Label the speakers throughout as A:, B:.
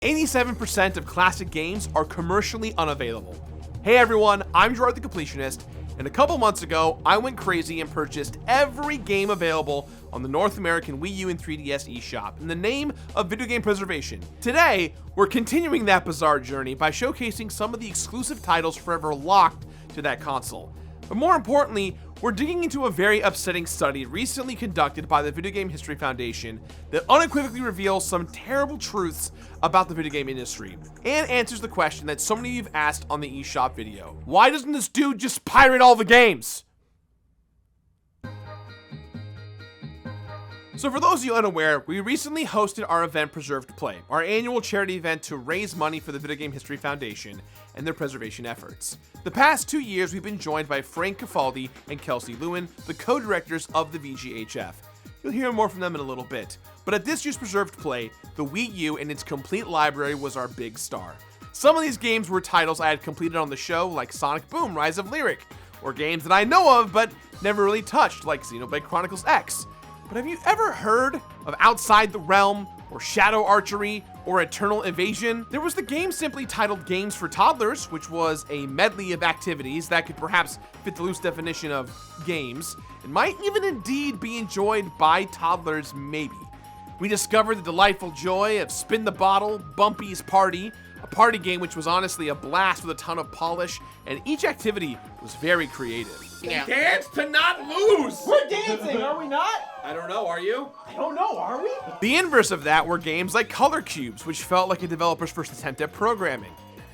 A: 87% of classic games are commercially unavailable. Hey everyone, I'm Gerard the Completionist, and a couple months ago, I went crazy and purchased every game available on the North American Wii U and 3DS eShop in the name of video game preservation. Today, we're continuing that bizarre journey by showcasing some of the exclusive titles forever locked to that console. But more importantly, we're digging into a very upsetting study recently conducted by the Video Game History Foundation that unequivocally reveals some terrible truths about the video game industry and answers the question that so many of you have asked on the eShop video. Why doesn't this dude just pirate all the games? So for those of you unaware, we recently hosted our event Preserved Play, our annual charity event to raise money for the Video Game History Foundation and their preservation efforts. The past 2 years, we've been joined by Frank Cafaldi and Kelsey Lewin, the co-directors of the VGHF. You'll hear more from them in a little bit, but at this year's Preserved Play, the Wii U and its complete library was our big star. Some of these games were titles I had completed on the show, like Sonic Boom: Rise of Lyric, or games that I know of but never really touched, like Xenoblade Chronicles X. But have you ever heard of Outside the Realm, or Shadow Archery, or Eternal Evasion? There was the game simply titled Games for Toddlers, which was a medley of activities that could perhaps fit the loose definition of games, and might even indeed be enjoyed by toddlers maybe. We discovered the delightful joy of Spin the Bottle, Bumpy's Party, a party game which was honestly a blast with a ton of polish, and each activity was very creative.
B: Yeah.
A: Dance to not lose!
B: We're dancing, are we not?
A: I don't know, are you?
B: I don't know, are we?
A: The inverse of that were games like Color Cubes, which felt like a developer's first attempt at programming.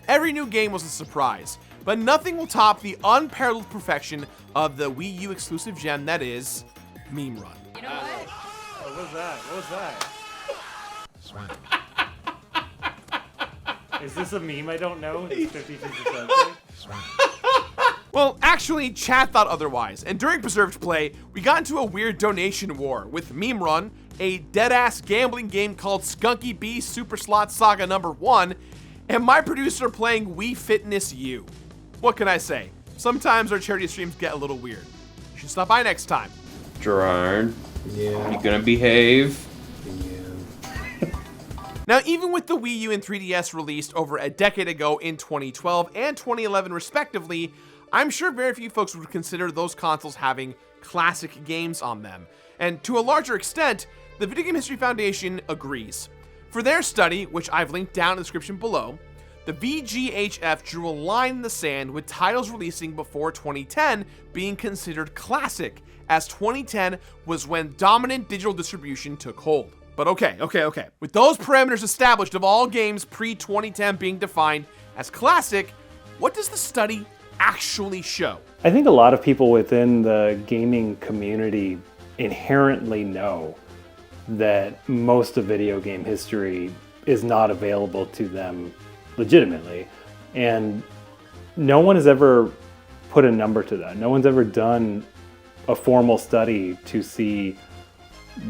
A: Every new game was a surprise, but nothing will top the unparalleled perfection of the Wii U exclusive gem that is Meme Run.
C: You know what?
D: What was that? What was that?
C: Swing.
D: Is this a meme I don't know? It's 52%.
C: Swing.
A: Well, actually, chat thought otherwise, and during Preserved Play, we got into a weird donation war with Meme Run, a dead-ass gambling game called Skunky Bee Super Slot Saga #1, and my producer playing Wii Fitness U. What can I say? Sometimes our charity streams get a little weird. You should stop by next time.
E: Gerard,
B: Yeah.
E: you gonna behave?
B: Yeah.
A: Now, even with the Wii U and 3DS released over a decade ago in 2012 and 2011 respectively, I'm sure very few folks would consider those consoles having classic games on them. And to a larger extent, the Video Game History Foundation agrees. For their study, which I've linked down in the description below, the VGHF drew a line in the sand with titles releasing before 2010 being considered classic, as 2010 was when dominant digital distribution took hold. But okay. With those parameters established of all games pre-2010 being defined as classic, what does the study actually show?
F: I think a lot of people within the gaming community inherently know that most of video game history is not available to them legitimately. And no one has ever put a number to that. No one's ever done a formal study to see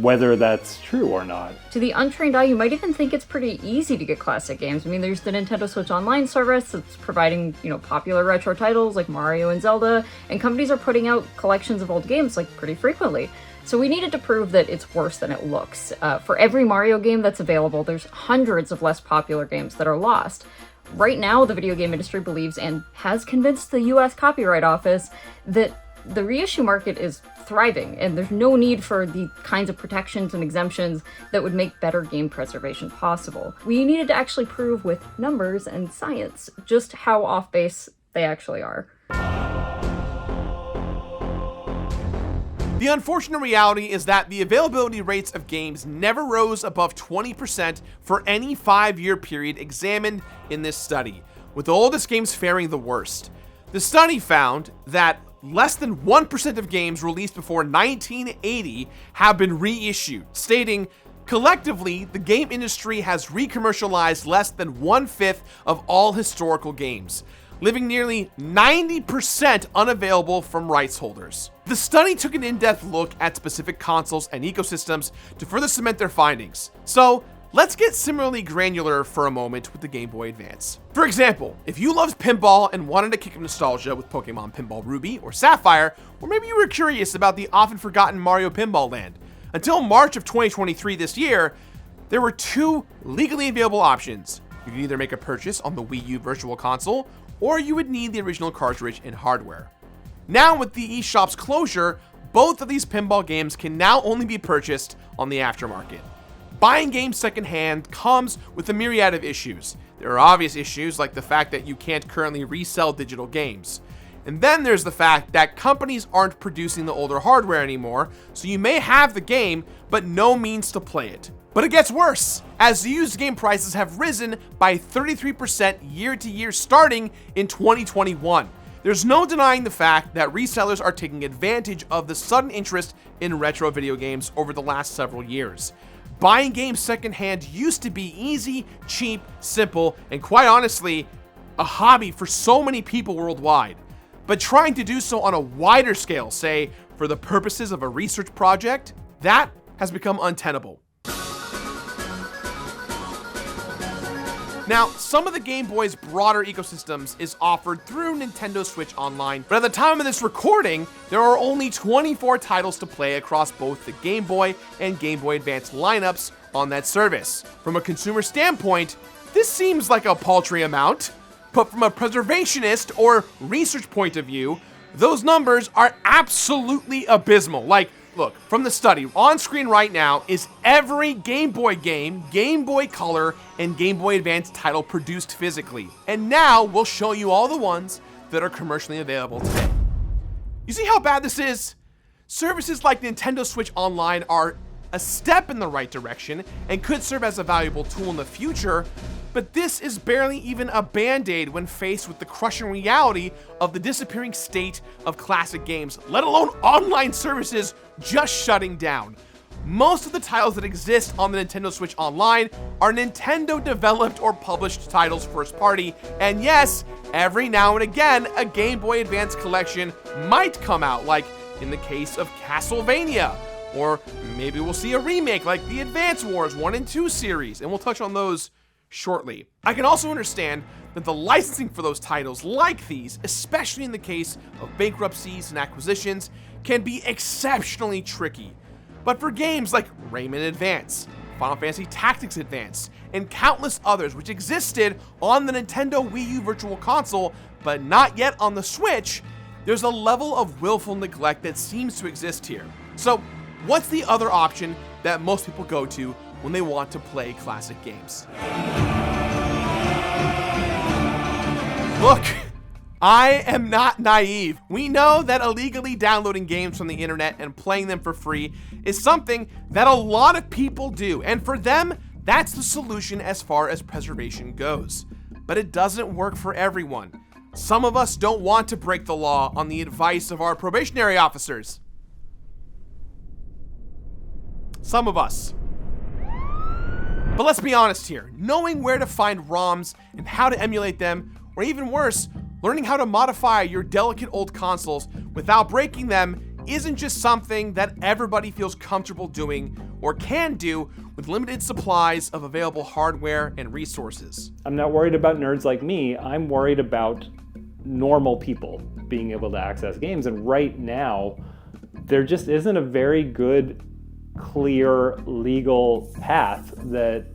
F: whether that's true or not.
G: To the untrained eye, you might even think it's pretty easy to get classic games. I mean, there's the Nintendo Switch Online service that's providing, popular retro titles like Mario and Zelda, and companies are putting out collections of old games like pretty frequently. So we needed to prove that it's worse than it looks. For every Mario game that's available, there's hundreds of less popular games that are lost. Right now, the video game industry believes and has convinced the US Copyright Office that the reissue market is thriving, and there's no need for the kinds of protections and exemptions that would make better game preservation possible. We needed to actually prove with numbers and science just how off base they actually are.
A: The unfortunate reality is that the availability rates of games never rose above 20% for any 5-year period examined in this study, with the oldest games faring the worst. The study found that less than 1% of games released before 1980 have been reissued, stating, collectively, the game industry has re-commercialized less than 1/5 of all historical games, leaving nearly 90% unavailable from rights holders. The study took an in-depth look at specific consoles and ecosystems to further cement their findings. So, let's get similarly granular for a moment with the Game Boy Advance. For example, if you loved pinball and wanted a kick of nostalgia with Pokemon Pinball Ruby or Sapphire, or maybe you were curious about the often forgotten Mario Pinball Land, until March of 2023 this year, there were 2 legally available options, You can either make a purchase on the Wii U Virtual Console, or you would need the original cartridge and hardware. Now with the eShop's closure, both of these pinball games can now only be purchased on the aftermarket. Buying games secondhand comes with a myriad of issues. There are obvious issues like the fact that you can't currently resell digital games. And then there's the fact that companies aren't producing the older hardware anymore, so you may have the game, but no means to play it. But it gets worse, as used game prices have risen by 33% year to year starting in 2021. There's no denying the fact that resellers are taking advantage of the sudden interest in retro video games over the last several years. Buying games secondhand used to be easy, cheap, simple, and quite honestly, a hobby for so many people worldwide. But trying to do so on a wider scale, say, for the purposes of a research project, that has become untenable. Now, some of the Game Boy's broader ecosystems is offered through Nintendo Switch Online, but at the time of this recording, there are only 24 titles to play across both the Game Boy and Game Boy Advance lineups on that service. From a consumer standpoint, this seems like a paltry amount, but from a preservationist or research point of view, those numbers are absolutely abysmal. Like, look, from the study, on screen right now is every Game Boy game, Game Boy Color, and Game Boy Advance title produced physically. And now we'll show you all the ones that are commercially available today. You see how bad this is? Services like Nintendo Switch Online are a step in the right direction and could serve as a valuable tool in the future, but this is barely even a band-aid when faced with the crushing reality of the disappearing state of classic games, let alone online services just shutting down. Most of the titles that exist on the Nintendo Switch Online are Nintendo-developed or published titles first party, and yes, every now and again, a Game Boy Advance collection might come out, like in the case of Castlevania, or maybe we'll see a remake like the Advance Wars 1 and 2 series, and we'll touch on those shortly. I can also understand that the licensing for those titles like these, especially in the case of bankruptcies and acquisitions, can be exceptionally tricky. But for games like Rayman Advance, Final Fantasy Tactics Advance, and countless others which existed on the Nintendo Wii U Virtual Console, but not yet on the Switch, there's a level of willful neglect that seems to exist here. So, what's the other option that most people go to when they want to play classic games? Look, I am not naive. We know that illegally downloading games from the internet and playing them for free is something that a lot of people do, and for them, that's the solution as far as preservation goes. But it doesn't work for everyone. Some of us don't want to break the law on the advice of our probationary officers. Some of us. But let's be honest here, knowing where to find ROMs and how to emulate them, or even worse, learning how to modify your delicate old consoles without breaking them isn't just something that everybody feels comfortable doing or can do with limited supplies of available hardware and resources.
F: I'm not worried about nerds like me, I'm worried about normal people being able to access games, and right now, there just isn't a very good, clear, legal path that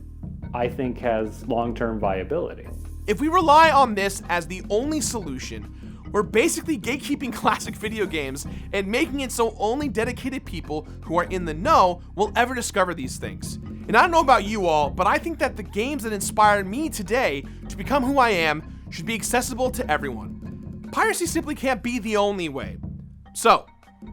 F: I think has long-term viability.
A: If we rely on this as the only solution, we're basically gatekeeping classic video games and making it so only dedicated people who are in the know will ever discover these things. And I don't know about you all, but I think that the games that inspired me today to become who I am should be accessible to everyone. Piracy simply can't be the only way. So,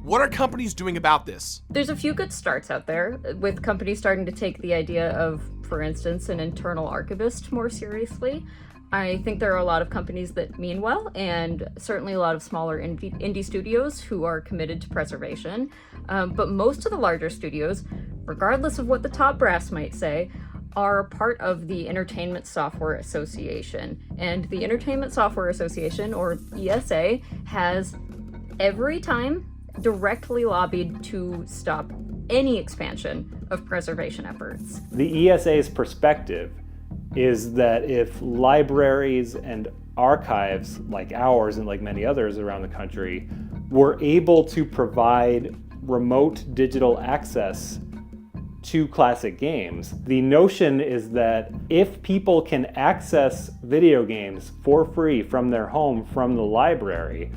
A: what are companies doing about this?
G: There's a few good starts out there, with companies starting to take the idea of, for instance, an internal archivist more seriously. I think there are a lot of companies that mean well, and certainly a lot of smaller indie studios who are committed to preservation. But most of the larger studios, regardless of what the top brass might say, are part of the Entertainment Software Association. And the Entertainment Software Association, or ESA, has every time directly lobbied to stop any expansion of preservation efforts.
F: The ESA's perspective is that if libraries and archives like ours and like many others around the country were able to provide remote digital access to classic games. The notion is that if people can access video games for free from their home, from the library,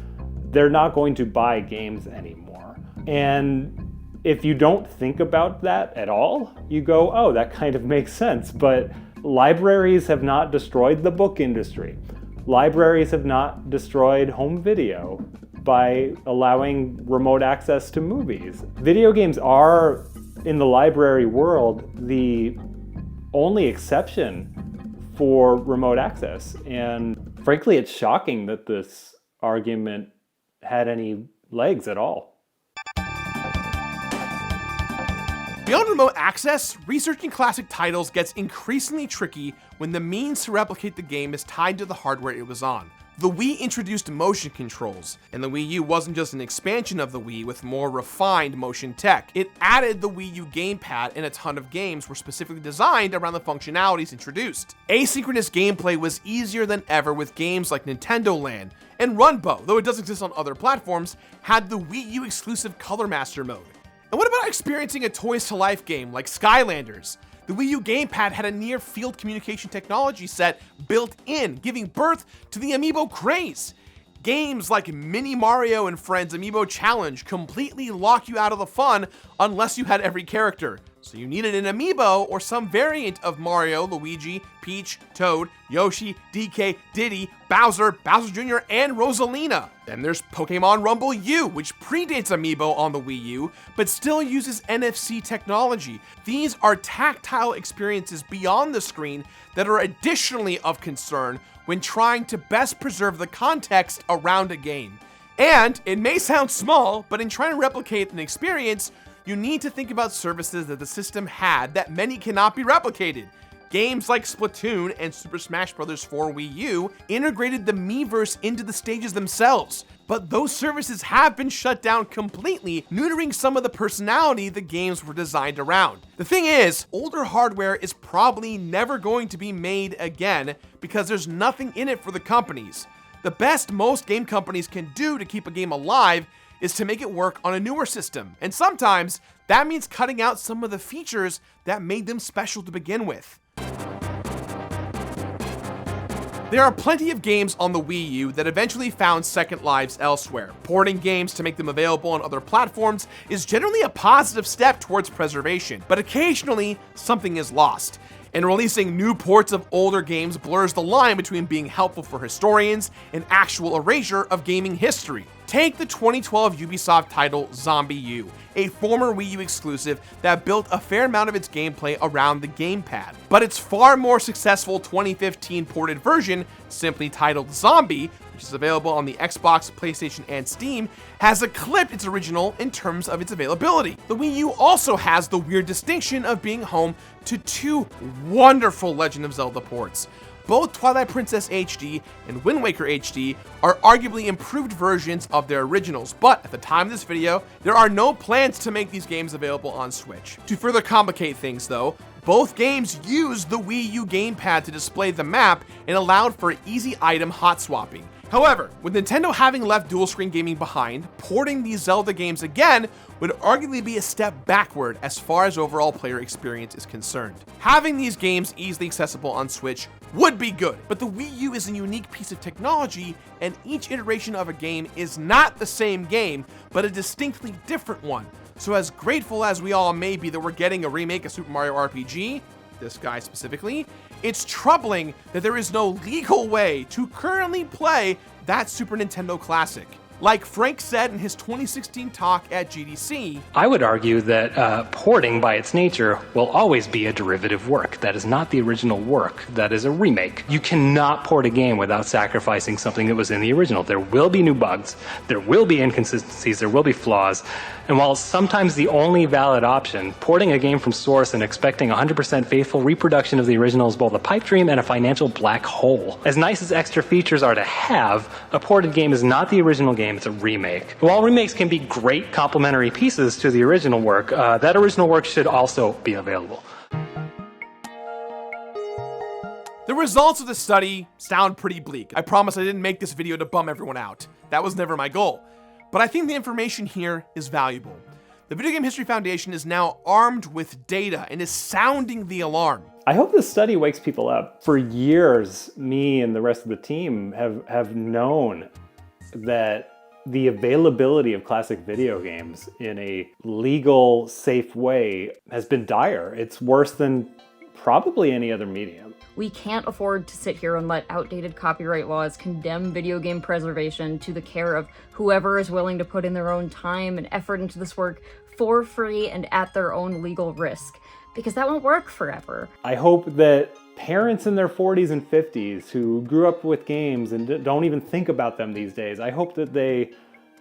F: they're not going to buy games anymore. And if you don't think about that at all, you go, oh, that kind of makes sense. But libraries have not destroyed the book industry. Libraries have not destroyed home video by allowing remote access to movies. Video games are, in the library world, the only exception for remote access. And frankly, it's shocking that this argument had any legs at all.
A: Beyond remote access, researching classic titles gets increasingly tricky when the means to replicate the game is tied to the hardware it was on. The Wii introduced motion controls, and the Wii U wasn't just an expansion of the Wii with more refined motion tech. It added the Wii U gamepad, and a ton of games were specifically designed around the functionalities introduced. Asynchronous gameplay was easier than ever with games like Nintendo Land, and Runbow, though it does exist on other platforms, had the Wii U exclusive Color Master mode. And what about experiencing a Toys to Life game like Skylanders? The Wii U gamepad had a near-field communication technology set built in, giving birth to the Amiibo craze. Games like Mini Mario and Friends Amiibo Challenge completely lock you out of the fun unless you had every character. So you needed an Amiibo or some variant of Mario, Luigi, Peach, Toad, Yoshi, DK, Diddy, Bowser, Bowser Jr., and Rosalina. Then there's Pokemon Rumble U, which predates Amiibo on the Wii U, but still uses NFC technology. These are tactile experiences beyond the screen that are additionally of concern when trying to best preserve the context around a game. And it may sound small, but in trying to replicate an experience, you need to think about services that the system had that many cannot be replicated. Games like Splatoon and Super Smash Bros. For Wii U integrated the Miiverse into the stages themselves, but those services have been shut down completely, neutering some of the personality the games were designed around. The thing is, older hardware is probably never going to be made again because there's nothing in it for the companies. The best most game companies can do to keep a game alive is to make it work on a newer system, and sometimes that means cutting out some of the features that made them special to begin with. There are plenty of games on the Wii U that eventually found second lives elsewhere. Porting games to make them available on other platforms is generally a positive step towards preservation, but occasionally something is lost. And releasing new ports of older games blurs the line between being helpful for historians and actual erasure of gaming history. Take the 2012 Ubisoft title Zombie U, a former Wii U exclusive that built a fair amount of its gameplay around the gamepad. But its far more successful 2015 ported version, simply titled Zombie, which is available on the Xbox, PlayStation, and Steam, has eclipsed its original in terms of its availability. The Wii U also has the weird distinction of being home to two wonderful Legend of Zelda ports. Both Twilight Princess HD and Wind Waker HD are arguably improved versions of their originals, but at the time of this video, there are no plans to make these games available on Switch. To further complicate things though, both games used the Wii U gamepad to display the map and allowed for easy item hot swapping. However, with Nintendo having left dual-screen gaming behind, porting these Zelda games again would arguably be a step backward as far as overall player experience is concerned. Having these games easily accessible on Switch would be good, but the Wii U is a unique piece of technology, and each iteration of a game is not the same game, but a distinctly different one. So as grateful as we all may be that we're getting a remake of Super Mario RPG, this guy specifically, it's troubling that there is no legal way to currently play that Super Nintendo classic. Like Frank said in his 2016 talk at GDC,
C: I would argue that porting by its nature will always be a derivative work. That is not the original work. That is a remake. You cannot port a game without sacrificing something that was in the original. There will be new bugs. There will be inconsistencies. There will be flaws. And while sometimes the only valid option, porting a game from source and expecting 100% faithful reproduction of the original is both a pipe dream and a financial black hole. As nice as extra features are to have, a ported game is not the original game, it's a remake. While remakes can be great complementary pieces to the original work, that original work should also be available.
A: The results of the study sound pretty bleak. I promise I didn't make this video to bum everyone out. That was never my goal. But I think the information here is valuable. The Video Game History Foundation is now armed with data and is sounding the alarm.
F: I hope this study wakes people up. For years, me and the rest of the team have known that the availability of classic video games in a legal, safe way has been dire. It's worse than probably any other medium.
G: We can't afford to sit here and let outdated copyright laws condemn video game preservation to the care of whoever is willing to put in their own time and effort into this work for free and at their own legal risk, because that won't work forever.
F: I hope that parents in their 40s and 50s who grew up with games and don't even think about them these days, I hope that they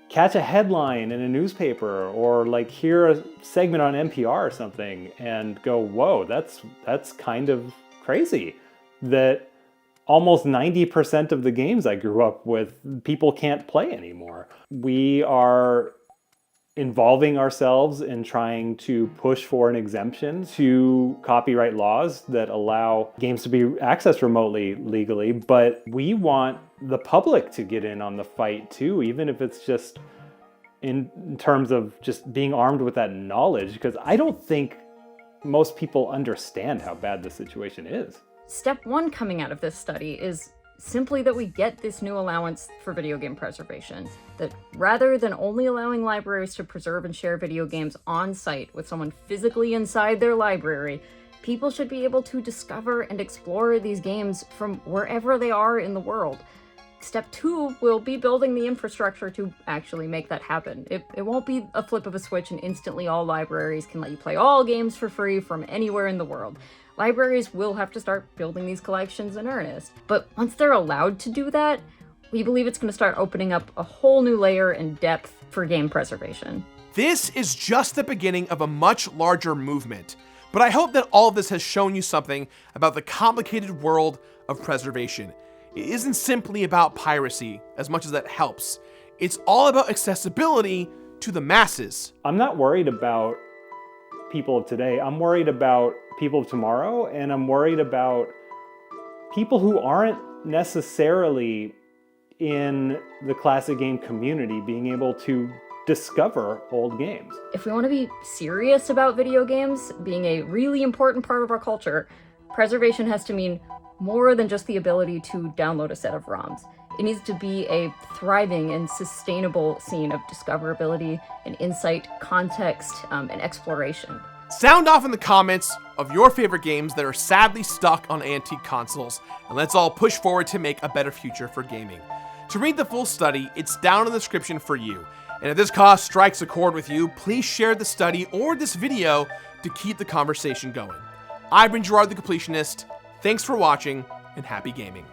F: catch a headline in a newspaper or like hear a segment on NPR or something and go, whoa, that's kind of crazy that almost 90% of the games I grew up with, people can't play anymore. We are involving ourselves in trying to push for an exemption to copyright laws that allow games to be accessed remotely legally, but we want the public to get in on the fight too, even if it's just in terms of just being armed with that knowledge, because I don't think most people understand how bad the situation is.
G: Step one coming out of this study is simply that we get this new allowance for video game preservation. That rather than only allowing libraries to preserve and share video games on site with someone physically inside their library, people should be able to discover and explore these games from wherever they are in the world. Step two will be building the infrastructure to actually make that happen. It won't be a flip of a switch and instantly all libraries can let you play all games for free from anywhere in the world. Libraries will have to start building these collections in earnest. But once they're allowed to do that, we believe it's going to start opening up a whole new layer and depth for game preservation.
A: This is just the beginning of a much larger movement, but I hope that all of this has shown you something about the complicated world of preservation. It isn't simply about piracy, as much as that helps. It's all about accessibility to the masses.
F: I'm not worried about people of today. I'm worried about people of tomorrow, and I'm worried about people who aren't necessarily in the classic game community being able to discover old games.
G: If we want to be serious about video games being a really important part of our culture, preservation has to mean more than just the ability to download a set of ROMs. It needs to be a thriving and sustainable scene of discoverability and insight, context, and exploration.
A: Sound off in the comments of your favorite games that are sadly stuck on antique consoles, and let's all push forward to make a better future for gaming. To read the full study, it's down in the description for you. And if this cause strikes a chord with you, please share the study or this video to keep the conversation going. I've been Gerard the Completionist. Thanks for watching, and happy gaming.